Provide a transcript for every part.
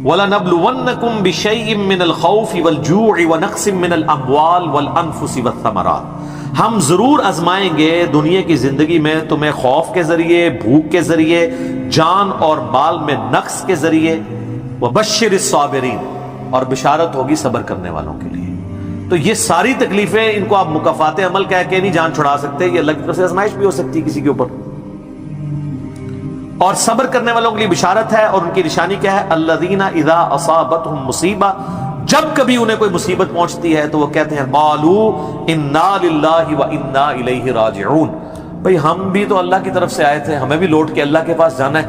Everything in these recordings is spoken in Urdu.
وَلَنَبْلُوَنَّكُمْ بِشَيْءٍ مِّنَ الْخَوْفِ وَالْجُوعِ وَنَقْصٍ مِّنَ الْأَمْوَالِ وَالْأَنفُسِ وَالثَّمَرَاتِ، ہم ضرور آزمائیں گے دنیا کی زندگی میں تمہیں خوف کے ذریعے، بھوک کے ذریعے، جان اور مال میں نقص کے ذریعے۔ وَبَشِّرِ الصَّابِرِينَ، اور بشارت ہوگی صبر کرنے والوں کے لیے۔ تو یہ ساری تکلیفیں، ان کو آپ مکافات عمل کہہ کے نہیں جان چھڑا سکتے، یہ اللہ کی طرف سے آزمائش بھی ہو سکتی ہے کسی کے اوپر۔ اور صبر کرنے والوں کے لیے بشارت ہے، اور ان کی نشانی کیا ہے؟ الذین اذا اصابتهم مصیبہ، جب کبھی انہیں کوئی مصیبت پہنچتی ہے تو وہ کہتے ہیں قالوا انا للہ وانا الیہ راجعون، بھئی ہم بھی تو اللہ کی طرف سے آئے تھے، ہمیں بھی لوٹ کے اللہ کے پاس جانا ہے،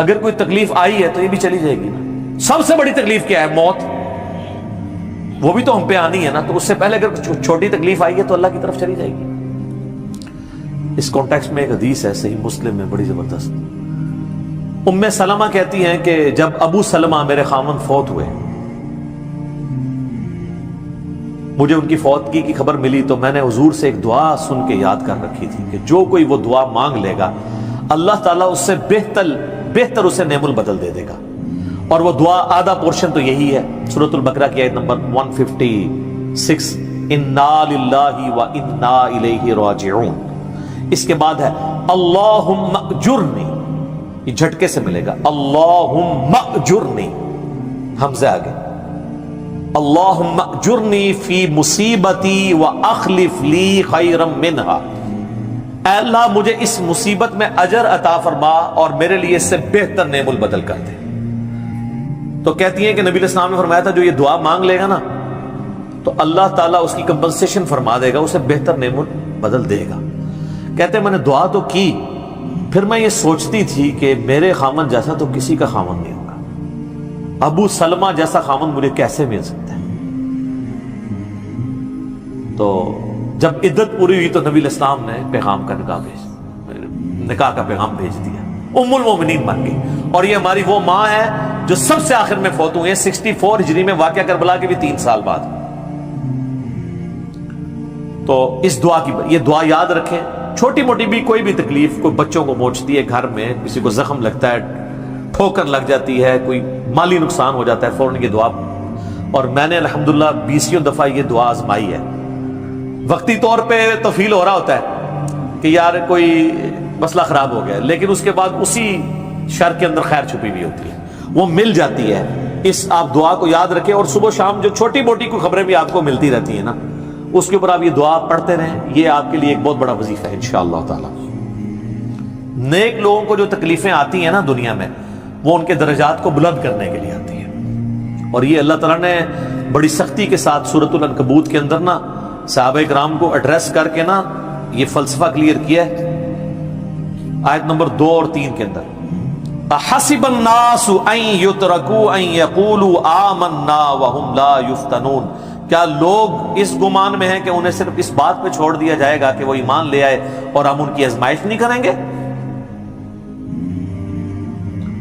اگر کوئی تکلیف آئی ہے تو یہ بھی چلی جائے گی نا۔ سب سے بڑی تکلیف کیا ہے؟ موت، وہ بھی تو ہم پہ آنی ہے نا، تو اس سے پہلے اگر چھوٹی تکلیف آئی ہے تو اللہ کی طرف چلی جائے گی۔ اس کانٹیکسٹ میں ایک حدیث ہے صحیح مسلم میں بڑی زبردست، ام سلمہ کہتی ہیں کہ جب ابو سلمہ میرے خاوند فوت ہوئے، مجھے ان کی فوتگی کی خبر ملی تو میں نے حضور سے ایک دعا سن کے یاد کر رکھی تھی کہ جو کوئی وہ دعا مانگ لے گا اللہ تعالیٰ اس سے بہتر اسے نعم البدل دے دے گا، اور وہ دعا آدھا پورشن تو یہی ہے، سورۃ البقرہ کی آیت نمبر 156، انا للہ وانا الیہ راجعون۔ اس کے بعد ہے اللہم اجرنی، یہ جھٹکے سے ملے گا، اللہم اجرنی، حمزہ آگے، اللہم اجرنی فی مصیبتی واخلف لی خیرا منہا، اے اللہ مجھے اس مصیبت میں اجر عطا فرما اور میرے لیے اس سے بہتر نعم البدل کر دے۔ تو کہتی ہیں کہ نبی علیہ السلام نے فرمایا تھا جو یہ دعا مانگ لے گا نا تو اللہ تعالیٰ اس کی کمپنسیشن فرما دے گا، اسے بہتر نعم البدل دے گا۔ کہتے ہیں میں نے دعا تو کی، پھر میں یہ سوچتی تھی کہ میرے خامن جیسا تو کسی کا خامن نہیں ہوگا، ابو سلمہ جیسا خامن مجھے کیسے مل سکتا ہے۔ تو جب عدت پوری ہوئی تو نبی علیہ السلام نے پیغام کا نکاح کا پیغام بھیج دیا، ام المومنین بن گئی، اور یہ ہماری وہ ماں ہے جو سب سے آخر میں فوت ہوئی ہے 64 ہجری میں، واقعہ کربلا کے بھی 3 سال بعد۔ تو اس دعا کی یہ دعا یاد رکھیں، چھوٹی موٹی بھی کوئی بھی تکلیف، کوئی بچوں کو موچتی ہے گھر میں، کسی کو زخم لگتا ہے، ٹھوکر لگ جاتی ہے، کوئی مالی نقصان ہو جاتا ہے، فوراً یہ دعا، اور میں نے الحمدللہ 20 دفعہ یہ دعا آزمائی ہے۔ وقتی طور پہ تو فیل ہو رہا ہوتا ہے کہ یار کوئی مسئلہ خراب ہو گیا، لیکن اس کے بعد اسی شر کے اندر خیر چھپی ہوئی ہوتی ہے، وہ مل جاتی ہے۔ اس آپ دعا کو یاد رکھیں، اور صبح شام جو چھوٹی موٹی کوئی خبریں بھی آپ کو ملتی رہتی ہیں نا، اس کے اوپر آپ یہ دعا پڑھتے رہیں، یہ آپ کے لیے ایک بہت بڑا وظیفہ ہے انشاءاللہ تعالی۔ نیک لوگوں کو جو تکلیفیں آتی ہیں نا دنیا میں، وہ ان کے درجات کو بلند کرنے کے لیے آتی ہیں، اور یہ اللہ تعالیٰ نے بڑی سختی کے ساتھ سورۃ العنکبوت کے اندر نا صحابہ کرام کو ایڈریس کر کے نا یہ فلسفہ کلیئر کیا ہے، آیت نمبر 2 اور 3 کے اندر، احسب الناس ان یترکوا ان یقولوا آمنا وهم لا یفتنون، کیا لوگ اس گمان میں ہیں کہ انہیں صرف اس بات پہ چھوڑ دیا جائے گا کہ وہ ایمان لے آئے اور ہم ان کی آزمائش نہیں کریں گے؟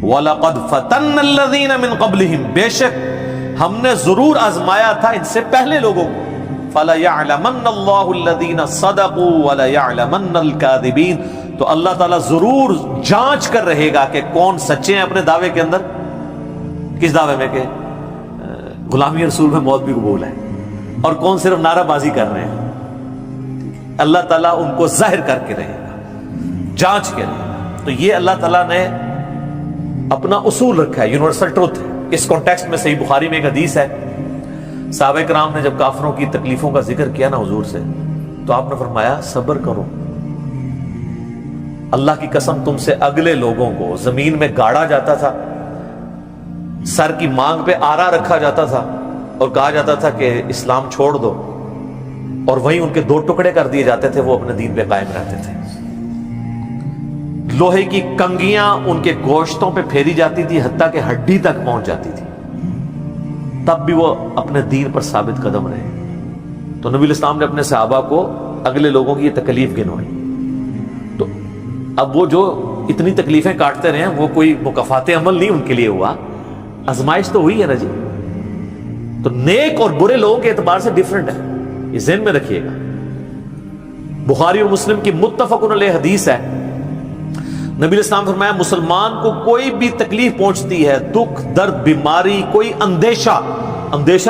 وَلَقَدْ فَتَنَّ الَّذِينَ مِن قَبْلِهِمْ، بے شک ہم نے ضرور آزمایا تھا ان سے پہلے لوگوں کو، فَلَيَعْلَمَنَّ اللَّهُ الَّذِينَ صَدَقُوا وَلَيَعْلَمَنَّ الْكَاذِبِينَ، تو اللہ تعالیٰ ضرور جانچ کر رہے گا کہ کون سچے ہیں اپنے دعوے کے اندر، کس دعوے میں کہ غلامی رسول میں موت بھی قبول ہے، اور کون صرف نعرہ بازی کر رہے ہیں۔ اللہ تعالیٰ ان کو ظاہر کر کے رہے گا، جانچ کے رہے گا۔ تو یہ اللہ تعالیٰ نے اپنا اصول رکھا ہے، یونیورسل ٹروتھ ہے۔ اس کانٹیکسٹ میں صحیح بخاری میں ایک حدیث ہے، صحابہ کرام نے جب کافروں کی تکلیفوں کا ذکر کیا نا حضور سے، تو آپ نے فرمایا صبر کرو، اللہ کی قسم تم سے اگلے لوگوں کو زمین میں گاڑا جاتا تھا، سر کی مانگ پہ آرا رکھا جاتا تھا اور کہا جاتا تھا کہ اسلام چھوڑ دو، اور وہیں ان کے 2 ٹکڑے کر دیے جاتے تھے، وہ اپنے دین پہ قائم رہتے تھے۔ لوہے کی کنگیاں ان کے گوشتوں پہ پھیری جاتی تھی، حتیٰ کہ ہڈی تک پہنچ جاتی تھی، تب بھی وہ اپنے دین پر ثابت قدم رہے۔ تو نبی علیہ السلام نے اپنے صحابہ کو اگلے لوگوں کی یہ تکلیف گنوائی۔ تو اب وہ جو اتنی تکلیفیں کاٹتے رہے ہیں، وہ کوئی مکافات عمل نہیں ان کے لیے ہوا، آزمائش تو ہوئی ہے نا جی۔ تو نیک اور برے لوگوں کے اعتبار سے ڈیفرنٹ ہے، یہ ذہن میں رکھیے گا۔ بخاری اور مسلم کی متفق علیہ حدیث ہے، نبی علیہ السلام فرمایا مسلمان کو کوئی بھی تکلیف پہنچتی ہے، دکھ درد بیماری، کوئی اندیشہ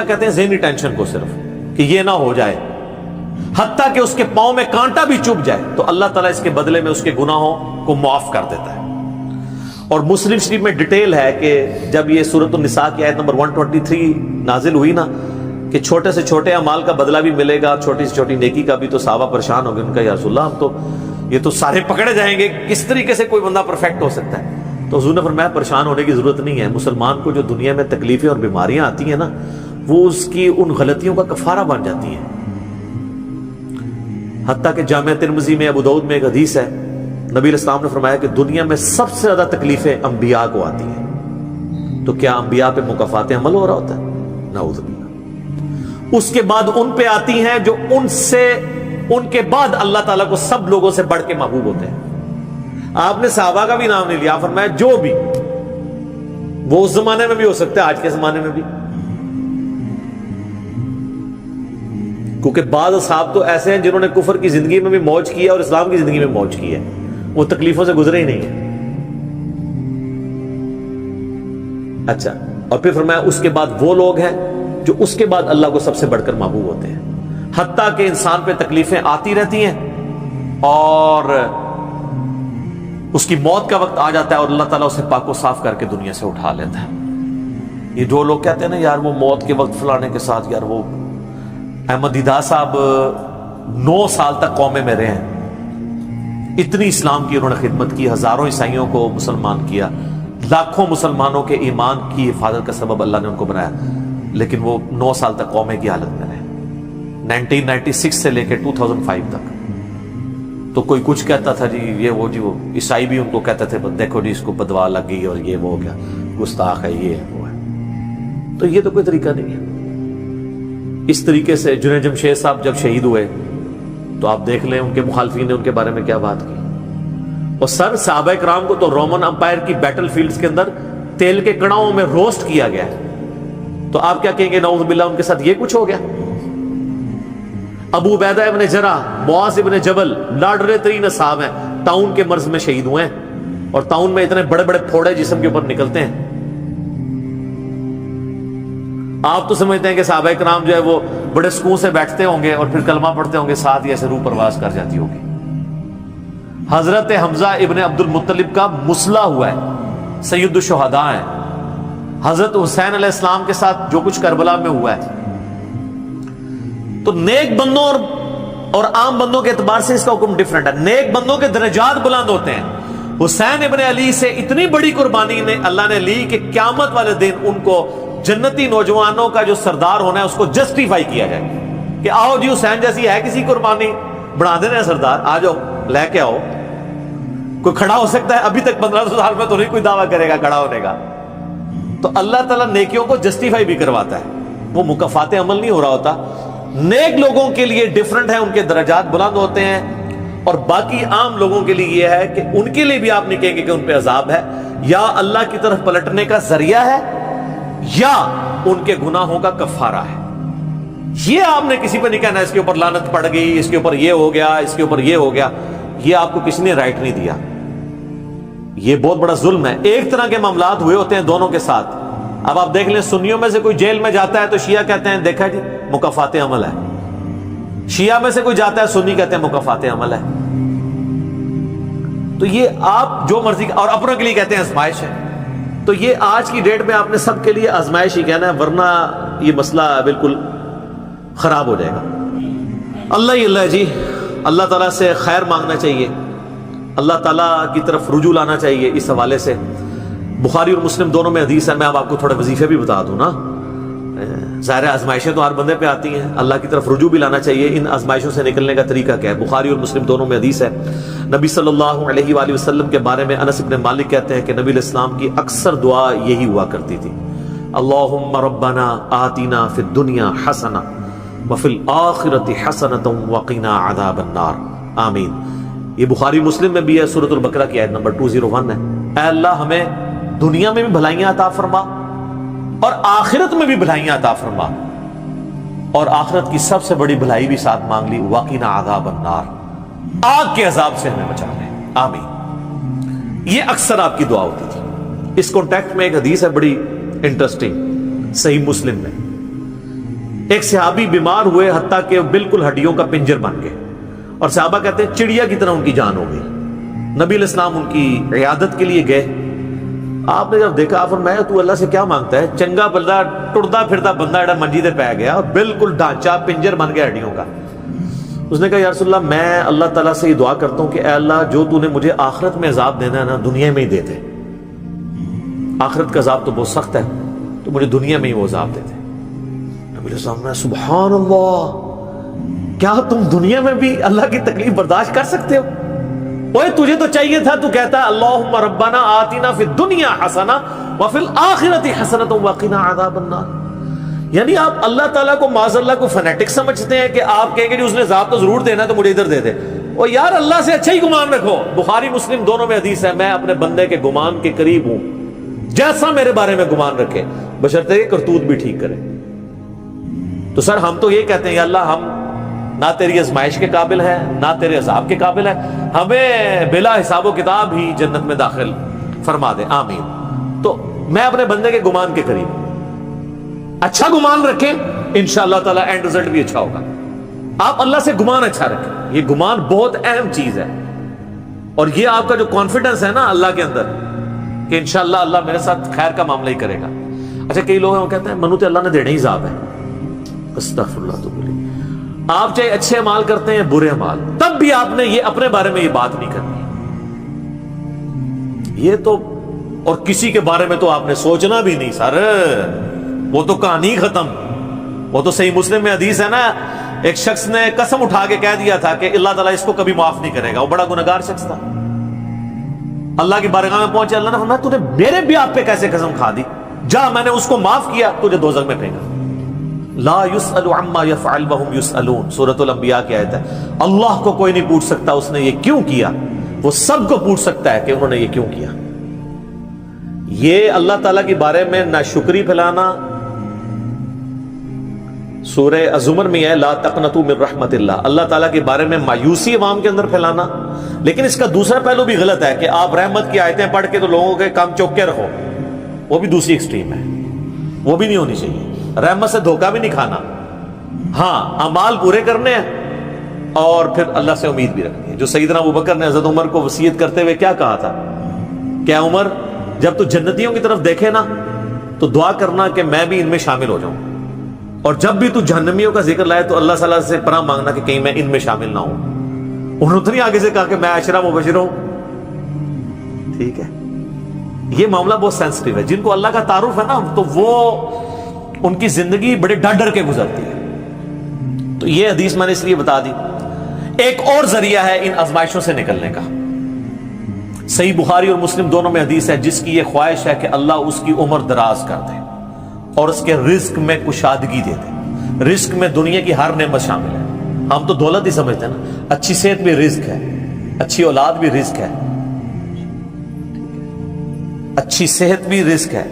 کہتے ہیں ذہنی ٹینشن کو، صرف کہ یہ نہ ہو جائے، حتیٰ کہ اس کے پاؤں میں کانٹا بھی چبھ جائے، تو اللہ تعالیٰ اس کے بدلے میں اس کے گناہوں کو معاف کر دیتا ہے۔ اور مسلم شریف میں ڈیٹیل ہے کہ جب یہ سورۃ النساء کی آیت نمبر 123 نازل ہوئی نا، کہ چھوٹے سے چھوٹے اعمال کا بدلہ بھی ملے گا، چھوٹی سے چھوٹی نیکی کا بھی، تو صحابہ پریشان ہو گئے، ان کا یا رسول اللہ ہم تو یہ تو سارے پکڑے جائیں گے، کس طریقے سے کوئی بندہ پرفیکٹ ہو سکتا ہے؟ تو حضور نے فرمایا پریشان ہونے کی ضرورت نہیں ہے، مسلمان کو جو دنیا میں تکلیفیں اور بیماریاں آتی ہیں نا، وہ اس کی ان غلطیوں کا کفارہ بن جاتی ہیں۔ حتیٰ کہ جامع ترمذی میں، ابو داؤد میں ایک حدیث ہے، نبی علیہ السلام نے فرمایا کہ دنیا میں سب سے زیادہ تکلیفیں انبیاء کو آتی ہیں، تو کیا انبیاء پہ مکافات عمل ہو رہا ہوتا ہے؟ نعوذ باللہ۔ اس کے بعد ان پہ آتی ہیں جو ان کے بعد اللہ تعالیٰ کو سب لوگوں سے بڑھ کے محبوب ہوتے ہیں۔ آپ نے صحابہ کا بھی نام نہیں لیا، فرمایا جو بھی، وہ اس زمانے میں بھی ہو سکتا ہے، آج کے زمانے میں بھی، کیونکہ بعض اصحاب تو ایسے ہیں جنہوں نے کفر کی زندگی میں بھی موج کی ہے اور اسلام کی زندگی میں موج کی ہے، وہ تکلیفوں سے گزرے ہی نہیں ہیں۔ اچھا، اور پھر فرمایا اس کے بعد وہ لوگ ہیں جو اس کے بعد اللہ کو سب سے بڑھ کر محبوب ہوتے ہیں، حتیٰ کہ انسان پہ تکلیفیں آتی رہتی ہیں اور اس کی موت کا وقت آ جاتا ہے اور اللہ تعالیٰ اسے پاک و صاف کر کے دنیا سے اٹھا لیتا ہے۔ یہ جو لوگ کہتے ہیں نا یار وہ موت کے وقت فلانے کے ساتھ، یار وہ احمد دیدہ صاحب 9 سال تک قومے میں رہے ہیں، اتنی اسلام کی انہوں نے خدمت کی، ہزاروں عیسائیوں کو مسلمان کیا، لاکھوں مسلمانوں کے ایمان کی حفاظت کا سبب اللہ نے ان کو بنایا، لیکن وہ 9 سال تک قومے کی حالت میں رہے، 1996 سے لے کے 2005 تک۔ تو کوئی کچھ کہتا تھا جی یہ وہ عیسائی بھی ان کو کہتے تھے دیکھو جی اس کو بدوا لگ گئی اور یہ وہ ہو گیا، گستاخ ہے، یہ ہے وہ ہے۔ تو یہ تو کوئی طریقہ نہیں ہے۔ اس طریقے سے جنید جمشید صاحب جب شہید ہوئے تو آپ دیکھ لیں ان کے مخالفین نے ان کے بارے میں کیا بات کی، اور صحابہ کرام کو تو رومن امپائر کی بیٹل فیلڈز کے اندر تیل کے کڑاؤں میں روسٹ کیا گیا ہے، تو آپ کیا کہیں گے نعوذ باللہ ان کے ساتھ یہ کچھ ہو گیا؟ ابو عبیدہ ابن جرح، معاذ ابن جبل لاڈلے ترین اصحاب ہیں، طاعون کے مرض میں شہید ہوئے ہیں، اور طاعون میں اتنے بڑے بڑے پھوڑے جسم کے اوپر نکلتے ہیں۔ آپ تو سمجھتے ہیں کہ صحابہ کرام جو ہے وہ بڑے سکون سے بیٹھتے ہوں گے اور پھر کلمہ پڑھتے ہوں گے، ساتھ ہی ایسے روح پرواز کر جاتی ہوگی۔ حضرت حمزہ ابن عبد المطلب کا مسلح ہوا ہے، سید الشہداء ہیں۔ حضرت حسین علیہ السلام کے ساتھ جو کچھ کربلا میں ہوا ہے، تو نیک بندوں اور عام بندوں کے اعتبار سے اس کا حکم ڈیفرنٹ ہے۔ نیک بندوں کے درجات بلند ہوتے ہیں۔ حسین ابن علی سے اتنی بڑی قربانی نے اللہ نے لی کہ قیامت والے دن ان کو جنتی نوجوانوں کا جو سردار ہونا ہے اس کو جسٹیفائی کیا جائے کہ آؤ جی حسین جیسی ہے کسی قربانی، بنا دینا سردار، آ جاؤ لے کے آؤ۔ کوئی کھڑا ہو سکتا ہے؟ ابھی تک 1500 سال میں تو نہیں کوئی دعویٰ کرے گا کھڑا ہونے کا۔ تو اللہ تعالیٰ نیکیوں کو جسٹیفائی بھی کرواتا ہے، وہ مکافات عمل نہیں ہو رہا ہوتا۔ نیک لوگوں کے لیے ڈیفرنٹ ہے، ان کے درجات بلند ہوتے ہیں، اور باقی عام لوگوں کے لیے یہ ہے کہ ان کے لیے بھی آپ نہیں کہیں گے کہ ان پہ عذاب ہے، یا اللہ کی طرف پلٹنے کا ذریعہ ہے یا ان کے گناہوں کا کفارہ ہے۔ یہ آپ نے کسی پہ نہیں کہنا اس کے اوپر لعنت پڑ گئی، اس کے اوپر یہ ہو گیا، اس کے اوپر یہ ہو گیا، یہ آپ کو کسی نے رائٹ نہیں دیا۔ یہ بہت بڑا ظلم ہے۔ ایک طرح کے معاملات ہوئے ہوتے ہیں دونوں کے ساتھ۔ اب آپ دیکھ لیں سنیوں میں سے کوئی جیل میں جاتا ہے تو شیعہ کہتے ہیں دیکھا جی مکافات عمل ہے، شیعہ میں سے کوئی جاتا ہے سنی کہتے ہیں مکافات عمل ہے۔ تو یہ آپ جو مرضی، اور اپنوں کے لیے کہتے ہیں آزمائش ہے۔ تو یہ آج کی ڈیٹ میں آپ نے سب کے لیے آزمائش ہی کہنا ہے، ورنہ یہ مسئلہ بالکل خراب ہو جائے گا۔ اللہ ہی اللہ جی، اللہ تعالیٰ سے خیر مانگنا چاہیے، اللہ تعالیٰ کی طرف رجوع لانا چاہیے۔ اس حوالے سے بخاری اور مسلم دونوں میں حدیث ہے، میں اب آپ کو تھوڑے وظیفے بھی بتا دوں نا۔ ظاہر آزمائشیں تو ہر بندے پہ آتی ہیں، اللہ کی طرف رجوع بھی لانا چاہیے۔ ان آزمائشوں سے نکلنے کا طریقہ کیا ہے؟ بخاری اور مسلم دونوں میں حدیث ہے، نبی صلی اللہ علیہ وآلہ وسلم کے بارے میں انس بن مالک کہتے ہیں کہ نبی علیہ السلام کی اکثر دعا یہی ہوا کرتی تھی، اللہم ربنا آتنا فی الدنیا حسنہ وفی الآخرۃ حسنۃ وقنا عذاب النار آمین۔ یہ بخاری مسلم میں بھی ہے، سورۃ البقرہ کی آیت نمبر 201 ہے۔ اے اللہ ہمیں دنیا میں بھی بھلائیاں عطا فرما اور آخرت میں بھی بھلائیاں عطا فرما، اور آخرت کی سب سے بڑی بھلائی بھی ساتھ مانگ لی، وقنا عذاب النار، آگ کے عذاب سے ہمیں بچا لے، آمین۔ یہ اکثر آپ کی دعا ہوتی تھی. اس کانٹیکٹ میں ایک حدیث ہے بڑی انٹرسٹنگ صحیح مسلم میں. ایک صحابی بیمار ہوئے حتیٰ کہ بالکل ہڈیوں کا پنجر بن گئے, اور صحابہ کہتے ہیں چڑیا کی طرح ان کی جان ہو گئی. نبی علیہ السلام ان کی عیادت کے لیے گئے. آپ نے جب دیکھا آپ فرمایا تو اللہ سے کیا مانگتا ہے؟ چنگا بندہ ٹردا پھردا بندہ ایڈا منجی دے پہ گیا اور بالکل ڈھانچہ پنجر بن گیا ہڈیوں کا. اس نے کہا یا رسول اللہ میں اللہ تعالیٰ سے یہ دعا کرتا ہوں کہ اے اللہ جو تو نے مجھے آخرت میں عذاب دینا ہے نا دنیا میں ہی دے دے. آخرت کا عذاب تو بہت سخت ہے, تو مجھے دنیا میں ہی وہ عذاب دے دے. نبی علیہ السلام نے سبحان اللہ, کیا تم دنیا میں بھی اللہ کی تکلیف برداشت کر سکتے ہو؟ اوے تجھے تو چاہیے تھا تو کہتا اللہم ربنا آتنا فی الدنیا حسنہ وفی الآخرۃ حسنۃ وقنا عذاب النار. یعنی آپ اللہ تعالیٰ کو معاذ اللہ کو فنیٹک سمجھتے ہیں کہ آپ کہیں گے جی اس نے عذاب تو ضرور دینا تو مجھے ادھر دے دے. اور یار اللہ سے اچھا ہی گمان رکھو. بخاری مسلم دونوں میں حدیث ہے میں اپنے بندے کے گمان کے قریب ہوں جیسا میرے بارے میں گمان رکھے بشرطے کہ کرتوت بھی ٹھیک کرے. تو سر ہم تو یہ کہتے ہیں یا اللہ ہم نہ تیری آزمائش کے قابل ہے نہ تیرے عذاب کے قابل ہے, ہمیں بلا حساب و کتاب ہی جنت میں داخل فرما دے آمین. تو میں اپنے بندے کے گمان کے قریب, اچھا گمان رکھیں انشاءاللہ تعالی اینڈ رزلٹ بھی اچھا ہوگا. آپ اللہ سے گمان اچھا رکھیں, یہ گمان بہت اہم چیز ہے. اور یہ آپ کا جو کانفیڈنس ہے نا اللہ کے اندر کہ انشاءاللہ اللہ میرے ساتھ خیر کا معاملہ ہی کرے گا. اچھا کئی لوگ ہیں وہ کہتے ہیں منو تو اللہ نے دینا ہی عذاب ہے. استغفر اللہ. تو بولی آپ چاہے اچھے اعمال کرتے ہیں برے اعمال, تب بھی آپ نے یہ اپنے بارے میں یہ بات نہیں کرنی. یہ تو اور کسی کے بارے میں تو آپ نے سوچنا بھی نہیں سر, وہ تو کہانی ختم. وہ تو صحیح مسلم میں حدیث ہے نا, ایک شخص نے قسم اٹھا کے کہہ دیا تھا کہ اللہ تعالیٰ اس کو کبھی معاف نہیں کرے گا. وہ بڑا گنہگار شخص تھا, اللہ کی بارگاہ میں پہنچے. اللہ نے فرمایا تو نے میرے بھی آپ پہ کیسے قسم کھا دی؟ جا میں نے اس کو معاف کیا, تجھے دوزخ میں پھینکا. لا يسأل عما يفعل وهم يسألون, سورۃ الانبیاء کی آیت ہے. اللہ کو کوئی نہیں پوچھ سکتا اس نے یہ کیوں کیا, وہ سب کو پوچھ سکتا ہے کہ انہوں نے یہ کیوں کیا. یہ اللہ تعالیٰ کے بارے میں ناشکری پھیلانا سورہ الزمر میں ہے لا تقنطوا من رحمت اللہ, اللہ تعالیٰ کے بارے میں مایوسی عوام کے اندر پھیلانا. لیکن اس کا دوسرا پہلو بھی غلط ہے کہ آپ رحمت کی آیتیں پڑھ کے تو لوگوں کے کام چوک کے رکھو, وہ بھی دوسری ایکسٹریم ہے, وہ بھی نہیں ہونی چاہیے. رحمت سے دھوکہ بھی نہیں کھانا, ہاں اعمال پورے کرنے ہیں اور پھر اللہ سے امید بھی رکھنی ہے. جو سیدنا ابوبکر نے حضرت عمر کو وصیت کرتے ہوئے کیا کہا تھا, کیا عمر جب تو جنتیوں کی طرف دیکھے نا تو دعا کرنا کہ میں بھی ان میں شامل ہو جاؤں, اور جب بھی تو جہنمیوں کا ذکر لائے تو اللہ صلی اللہ علیہ وسلم سے پناہ مانگنا کہ کہیں میں ان میں شامل نہ ہوں. انہوں نے تو نہیں آگے سے کہا کہ میں عشرہ مبشر ہوں. ٹھیک ہے, یہ معاملہ بہت سینسٹیو ہے. جن کو اللہ کا تعارف ہے نا تو وہ ان کی زندگی بڑے ڈر ڈر کے گزرتی ہے. تو یہ حدیث میں نے اس لیے بتا دی. ایک اور ذریعہ ہے ان آزمائشوں سے نکلنے کا. صحیح بخاری اور مسلم دونوں میں حدیث ہے جس کی یہ خواہش ہے کہ اللہ اس کی عمر دراز کر دے اور اس کے رزق میں کشادگی دے دے. رزق میں دنیا کی ہر نعمت شامل ہے. ہم تو دولت ہی سمجھتے ہیں نا, اچھی صحت بھی رزق ہے, اچھی اولاد بھی رزق ہے, اچھی صحت بھی رزق ہے,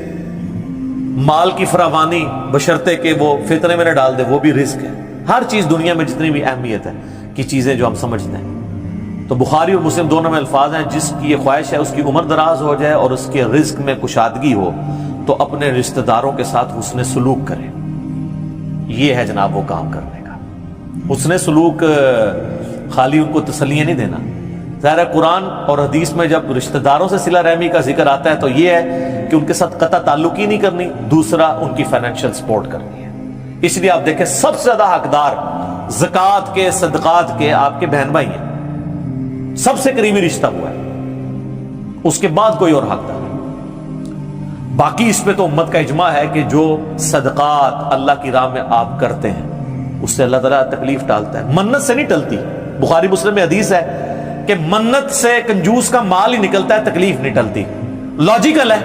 مال کی فراوانی بشرطے کہ وہ فتنے میں نہ ڈال دے وہ بھی رزق ہے. ہر چیز دنیا میں جتنی بھی اہمیت ہے کی چیزیں جو ہم سمجھتے ہیں. تو بخاری اور مسلم دونوں میں الفاظ ہیں جس کی یہ خواہش ہے اس کی عمر دراز ہو جائے اور اس کے رزق میں کشادگی ہو تو اپنے رشتہ داروں کے ساتھ حسن سلوک کرے. یہ ہے جناب وہ کام کرنے کا. حسن سلوک خالی ان کو تسلیاں نہیں دینا. ظاہر ہے قرآن اور حدیث میں جب رشتہ داروں سے صلہ رحمی کا ذکر آتا ہے تو یہ ہے کہ ان کے ساتھ قطع تعلق ہی نہیں کرنی, دوسرا ان کی فائنینشیل سپورٹ کرنی ہے. اس لیے آپ دیکھیں سب سے زیادہ حقدار زکوٰۃ کے صدقات کے آپ کے بہن بھائی ہیں, سب سے قریبی رشتہ ہوا ہے, اس کے بعد کوئی اور حقدار ہے. باقی اس پہ تو امت کا اجماع ہے کہ جو صدقات اللہ کی راہ میں آپ کرتے ہیں اس سے اللہ تعالیٰ تکلیف ٹالتا ہے. منت سے نہیں ٹلتی. بخاری مسلم میں حدیث ہے کہ منت سے کنجوس کا مال ہی نکلتا ہے, تکلیف نہیں ٹلتی. لاجیکل ہے.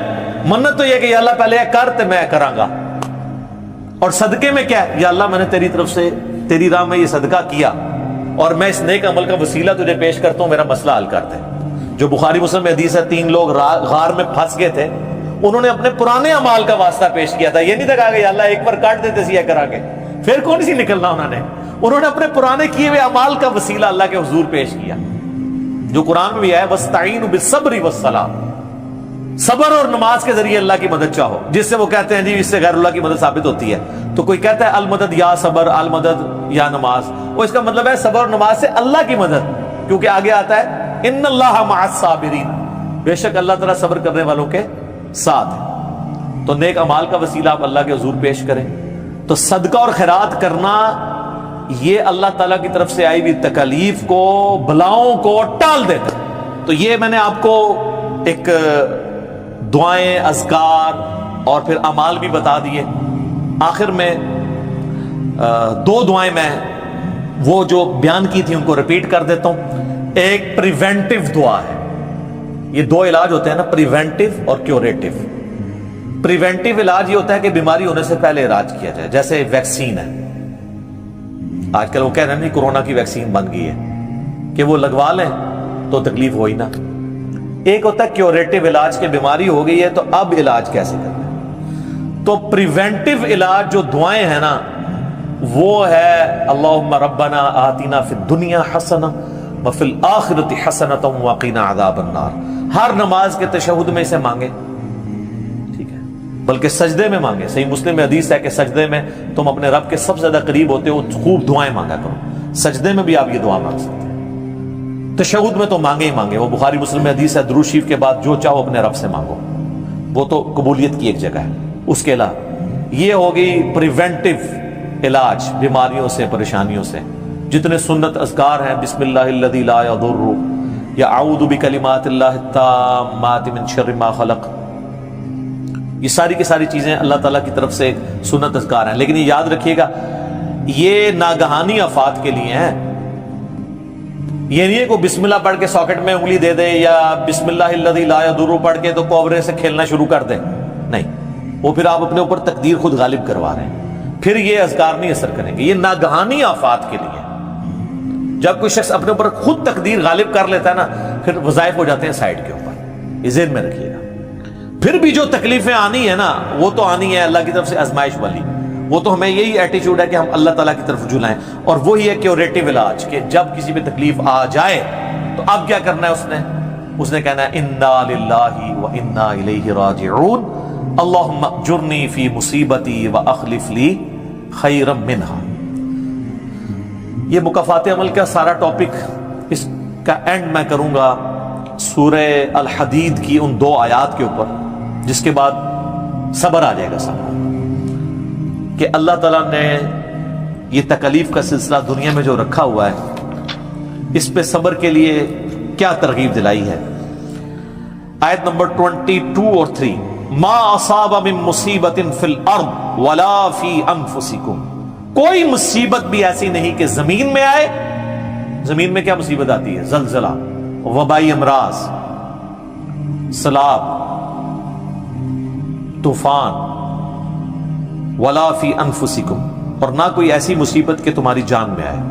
منت تو یہ کہ یا اللہ پہلے کر تو میں کراں گا, اور صدقے میں کیا ہے, یا اللہ میں نے تیری طرف سے تیری راہ میں یہ صدقہ کیا اور میں اس نیک عمل کا وسیلہ تجھے پیش کرتا ہوں, میرا مسئلہ حل کر دے. جو بخاری مسلم میں حدیث ہے 3 لوگ غار میں پھنس گئے تھے, انہوں نے اپنے پرانے اعمال کا واسطہ پیش کیا تھا. یہ نہیں کہا کہ یا اللہ ایک بار کاٹ دیتے سی کرا کے پھر کون سی نکلنا. انہوں نے اپنے پرانے کیے ہوئے اعمال کا وسیلہ اللہ کے حضور پیش کیا. جو قرآن میں بھی ہے وَاسْتَعِينُوا بِالصَّبْرِ وَالصَّلَاةِ، صبر اور نماز کے ذریعے اللہ کی مدد چاہو، جس سے وہ کہتے ہیں جی اس سے غیر اللہ کی مدد ثابت ہوتی ہے، تو کوئی کہتا ہے المدد یا صبر، المدد یا نماز، وہ اس کا مطلب ہے صبر اور نماز سے اللہ کی مدد، کیونکہ آگے آتا ہے ان اللہ مع الصابرین، بے شک اللہ تعالیٰ صبر کرنے والوں کے ساتھ ہے۔ تو نیک اعمال کا وسیلہ آپ اللہ کے حضور پیش کریں، تو صدقہ اور خیرات کرنا یہ اللہ تعالیٰ کی طرف سے آئی ہوئی تکالیف کو، بلاؤں کو ٹال دیتا ہے۔ تو یہ میں نے آپ کو ایک دعائیں، اذکار اور پھر اعمال بھی بتا دیے۔ آخر میں دو دعائیں میں وہ جو بیان کی تھی ان کو ریپیٹ کر دیتا ہوں۔ ایک پریونٹیو دعا ہے، یہ دو علاج ہوتے ہیں نا، پریونٹیو اور کیوریٹیو۔ پریونٹیو علاج یہ ہوتا ہے کہ بیماری ہونے سے پہلے علاج کیا جائے، جیسے ویکسین ہے، آج کل وہ کہہ رہے ہیں نہیں کورونا کی ویکسین بن گئی ہے کہ وہ لگوا لیں تو تکلیف ہوئی نہ۔ ایک ہوتا ہے کیوریٹیو علاج، کہ بیماری ہو گئی ہے تو اب علاج کیسے کرنا ہے۔ تو پریونٹیو علاج جو دعائیں ہیں نا وہ ہے اللہم ربنا آتنا فی الدنیا حسنہ وفی الآخرۃ حسنۃ وقنا عذاب النار۔ ہر نماز کے تشہد میں اسے مانگے، ٹھیک ہے، بلکہ سجدے میں مانگے۔ صحیح مسلم میں حدیث ہے کہ سجدے میں تم اپنے رب کے سب سے زیادہ قریب ہوتے ہو، خوب دعائیں مانگا کرو۔ سجدے میں بھی آپ یہ دعا مانگ سکتے ہیں، تشہد میں تو مانگے ہی مانگے، وہ بخاری مسلم میں حدیث ہے درود شریف کے بعد جو چاہو اپنے رب سے مانگو، وہ تو قبولیت کی ایک جگہ ہے۔ اس کے علاوہ یہ ہوگی پریونٹیو علاج بیماریوں سے، پریشانیوں سے، جتنے سنت اذکار ہیں، بسم اللہ الذی لا یضر یا اعوذ بکلمات اللہ التامات من شر ما خلق، یہ ساری کی ساری چیزیں اللہ تعالیٰ کی طرف سے ایک سنت اذکار ہیں۔ لیکن یہ یاد رکھیے گا یہ ناگہانی آفات کے لیے ہیں، یہ نہیں ہے کہ بسم اللہ پڑھ کے ساکٹ میں انگلی دے دے یا بسم اللہ الذی لا یضر پڑھ کے تو کوبرے سے کھیلنا شروع کر دے، نہیں، وہ پھر آپ اپنے اوپر تقدیر خود غالب کروا رہے ہیں، پھر یہ اذکار نہیں اثر کریں گے۔ یہ ناگہانی آفات کے لیے، جب کوئی شخص اپنے اوپر خود تقدیر غالب کر لیتا ہے نا پھر وظائف ہو جاتے ہیں سائڈ کے اوپر، یہ ذہن میں رکھیے گا۔ پھر بھی جو تکلیفیں آنی ہے نا وہ تو آنی ہے اللہ کی طرف سے آزمائش والی، وہ تو ہمیں یہی ایٹیچیوڈ ہے کہ ہم اللہ تعالیٰ کی طرف رجوع لائیں، اور وہی ہے کیوریٹیو علاج، کہ جب کسی پہ تکلیف آ جائے تو اب کیا کرنا ہے، اس نے کہنا ہے انا للہ و انا الیہ راجعون اللہم اجرنی فی مصیبتی و اخلف لی خیرا منہا۔ یہ مکافات عمل کا سارا ٹاپک، اس کا اینڈ میں کروں گا سورہ الحدید کی ان دو آیات کے اوپر، جس کے بعد صبر آ جائے گا سب کو، کہ اللہ تعالیٰ نے یہ تکلیف کا سلسلہ دنیا میں جو رکھا ہوا ہے اس پہ صبر کے لیے کیا ترغیب دلائی ہے۔ آیت نمبر 22 اور 3، ما اصاب من مصیبت فی الارض ولا فی انفسکم، کوئی مصیبت بھی ایسی نہیں کہ زمین میں آئے۔ زمین میں کیا مصیبت آتی ہے؟ زلزلہ، وبائی امراض، سیلاب، طوفان، ولا فی انفسکم، اور نہ کوئی ایسی مصیبت کہ تمہاری جان میں آئے۔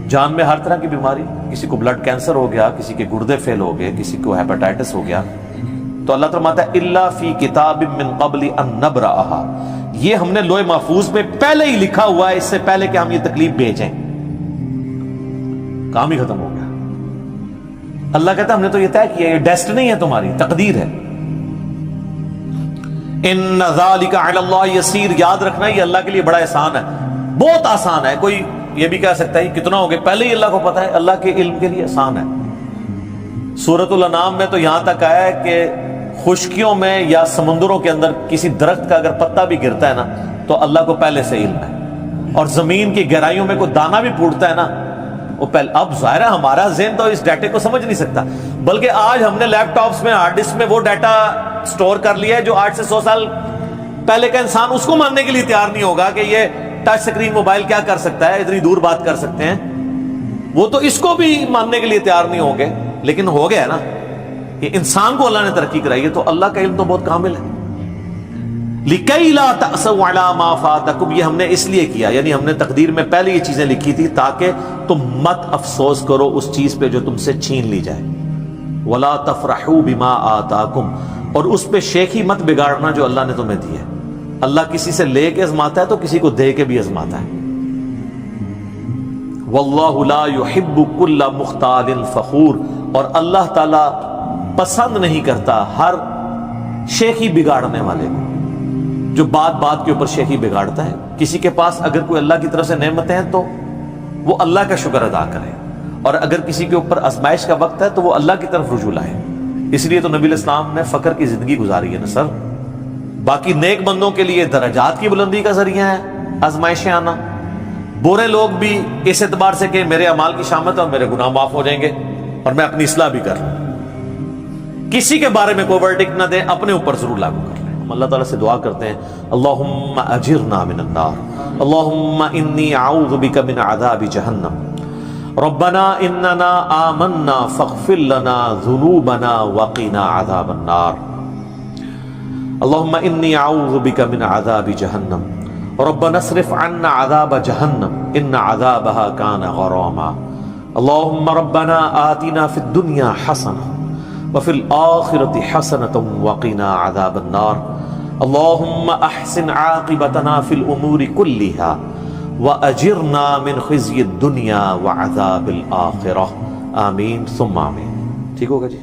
جان میں ہر طرح کی بیماری، کسی کو بلڈ کینسر ہو گیا، کسی کے گردے فیل ہو گئے، کسی کو ہیپاٹائٹس ہو گیا، تو اللہ فرماتا ہے الا فی کتاب من قبل ان نبرأها، یہ ہم نے لوح محفوظ میں پہلے ہی لکھا ہوا ہے، اس سے پہلے کہ ہم یہ تکلیف بھیجیں۔ کام ہی ختم ہو گیا۔ اللہ کہتا ہے ہم نے تو یہ طے کیا، یہ ڈیسٹنی ہے تمہاری، تقدیر ہے۔ ان ذالک علی اللہ یسیر، یاد رکھنا یہ اللہ کے لیے بڑا احسان ہے، بہت آسان ہے۔ کوئی یہ بھی کہہ سکتا ہے کتنا ہو گیا، پہلے ہی اللہ کو پتا ہے، اللہ کے علم کے لیے آسان ہے۔ سورۃ الانعام میں تو یہاں تک آیا ہے کہ خشکیوں میں یا سمندروں کے اندر کسی درخت کا اگر پتا بھی گرتا ہے نا تو اللہ کو پہلے سے علم ہے، اور زمین کی گہرائیوں میں کوئی دانہ بھی پھوٹتا ہے نا وہ پہلے۔ اب ظاہر ہے ہمارا ذہن تو اس ڈیٹے کو سمجھ نہیں سکتا، بلکہ آج ہم نے لیپ ٹاپس میں، ہارڈ ڈسک میں وہ ڈیٹا سٹور کر لیا ہے جو 8 سے 100 سال پہلے کا انسان اس کو ماننے کے لیے تیار نہیں ہوگا کہ یہ ٹچ سکرین موبائل کیا کر سکتا ہے، اتنی دور بات کر سکتے ہیں، وہ تو اس کو بھی ماننے کے لیے تیار نہیں ہوں گے۔ لیکن ہو گیا نا، یہ انسان کو اللہ نے ترقی کرائی ہے، تو اللہ کا علم تو بہت کامل ہے۔ لِكَيْ لَا تَأْسَوْا عَلَىٰ مَا فَاتَكُمْ، یہ ہم نے اس لیے کیا، یعنی ہم نے تقدیر میں پہلے یہ چیزیں لکھی تھی تاکہ تم مت افسوس کرو اس چیز پہ جو تم سے چھین لی جائے۔ وَلَا تَفْرَحُوا بِمَا آتَاكُمْ، اور اس پہ شیخی مت بگاڑنا جو اللہ نے تمہیں دی ہے۔ اللہ کسی سے لے کے ازماتا ہے تو کسی کو دے کے بھی ازماتا ہے۔ وَاللَّهُ لَا يُحِبُّ كُلَّ مُخْتَالٍ فَخُورٍ، اور اللہ تعالیٰ پسند نہیں کرتا ہر شیخی بگاڑنے والے کو، جو بات بات کے اوپر شیخی بگاڑتا ہے۔ کسی کے پاس اگر کوئی اللہ کی طرف سے نعمتیں ہیں تو وہ اللہ کا شکر ادا کرے، اور اگر کسی کے اوپر آزمائش کا وقت ہے تو وہ اللہ کی طرف رجوع لائے۔ اس لیے تو نبی الاسلام نے فقر کی زندگی گزاری ہے نا سر۔ باقی نیک بندوں کے لیے درجات کی بلندی کا ذریعہ ہے آزمائشیں آنا، برے لوگ بھی اس اعتبار سے کہ میرے اعمال کی شامت ہے اور میرے گناہ معاف ہو جائیں گے اور میں اپنی اصلاح بھی کر لوں، کسی کے بارے میں کوئی ورڈکٹ نہ دیں، اپنے اوپر ضرور لاگو کر لیں۔ ہم اللہ تعالیٰ سے دعا کرتے ہیں اللہم اجرنا من النار، اللہم انی اعوذ بک من عذاب جہنم، ربنا اننا آمنا فاغفر لنا ذنوبنا وقنا عذاب النار، اللہم انی اعوذ بک من عذاب جہنم، ربنا اصرف عنا عذاب جہنم ان عذابها کان غراما، اللہم ربنا آتنا فی الدنیا حسنہ وفی الآخرة حسنة وقنا عذاب النار، اللہم احسن عاقبتنا فی الامور كلها وَأَجِرْنَا مِنْ خِزْيِ الدُّنْيَا وَعَذَابِ الْآخِرَةِ آمین ثم آمین۔ ٹھیک ہوگا جی؟